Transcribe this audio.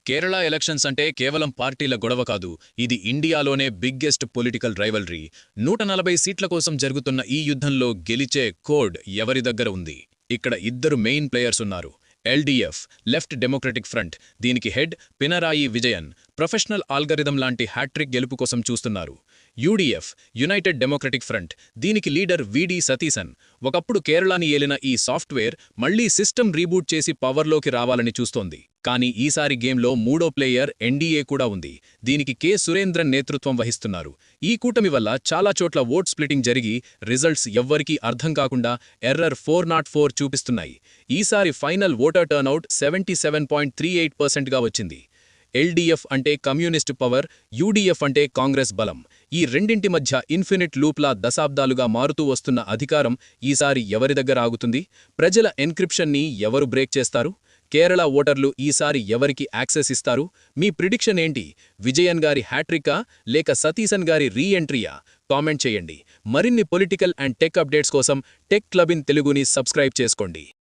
Kerala elections అంటే కేవలం పార్టీల గొడవ కాదు, ఇది ఇండియాలోనే బిగ్గెస్ట్ పొలిటికల్ రైవల్రీ. 140 సీట్ల కోసం జరుగుతున్న ఈ యుద్ధంలో గెలిచే కోడ్ ఎవరి దగ్గర ఉంది? ఇక్కడ ఇద్దరు మెయిన్ ప్లేయర్స్ ఉన్నారు. ఎల్డీఎఫ్, లెఫ్ట్ డెమోక్రటిక్ ఫ్రంట్, దీనికి head Pinarayi Vijayan professional algorithm లాంటి హ్యాట్రిక్ గెలుపు కోసం చూస్తున్నారు. యూడీఎఫ్, యునైటెడ్ డెమోక్రటిక్ ఫ్రంట్, దీనికి లీడర్ విడి సతీసన్. ఒకప్పుడు కేరళని ఏలిన ఈ సాఫ్ట్వేర్ మళ్లీ సిస్టమ్ రీబూట్ చేసి పవర్లోకి రావాలని చూస్తోంది. కానీ ఈసారి గేమ్లో మూడో ప్లేయర్ ఎన్డీఏ కూడా ఉంది. దీనికి కె సురేంద్రన్ నేతృత్వం వహిస్తున్నారు. ఈ కూటమి వల్ల చాలా చోట్ల ఓట్ స్ప్లిటింగ్ జరిగి రిజల్ట్స్ ఎవ్వరికీ అర్థం కాకుండా ఎర్రర్ 404 చూపిస్తున్నాయి. ఈసారి ఫైనల్ ఓటర్ టర్నౌట్ 77.38%గా వచ్చింది. ఎల్డీఎఫ్ అంటే కమ్యూనిస్టు పవర్, యూడీఎఫ్ అంటే కాంగ్రెస్ బలం. ఈ రెండింటి మధ్య ఇన్ఫినిట్ లూప్లా దశాబ్దాలుగా మారుతూ వస్తున్న అధికారం ఈసారి ఎవరి దగ్గర ఆగుతుంది? ప్రజల ఎన్క్రిప్షన్ని ఎవరు బ్రేక్ చేస్తారు? కేరళ ఓటర్లు ఈసారి ఎవరికి యాక్సెస్ ఇస్తారు? మీ ప్రిడిక్షన్ ఏంటి? విజయన్ గారి హ్యాట్రికా లేక సతీసన్ గారి రీ ఎంట్రీయా? కామెంట్ చేయండి. మరిన్ని పొలిటికల్ అండ్ టెక్ అప్డేట్స్ కోసం టెక్ క్లబ్ ఇన్ తెలుగుని సబ్స్క్రైబ్ చేసుకోండి.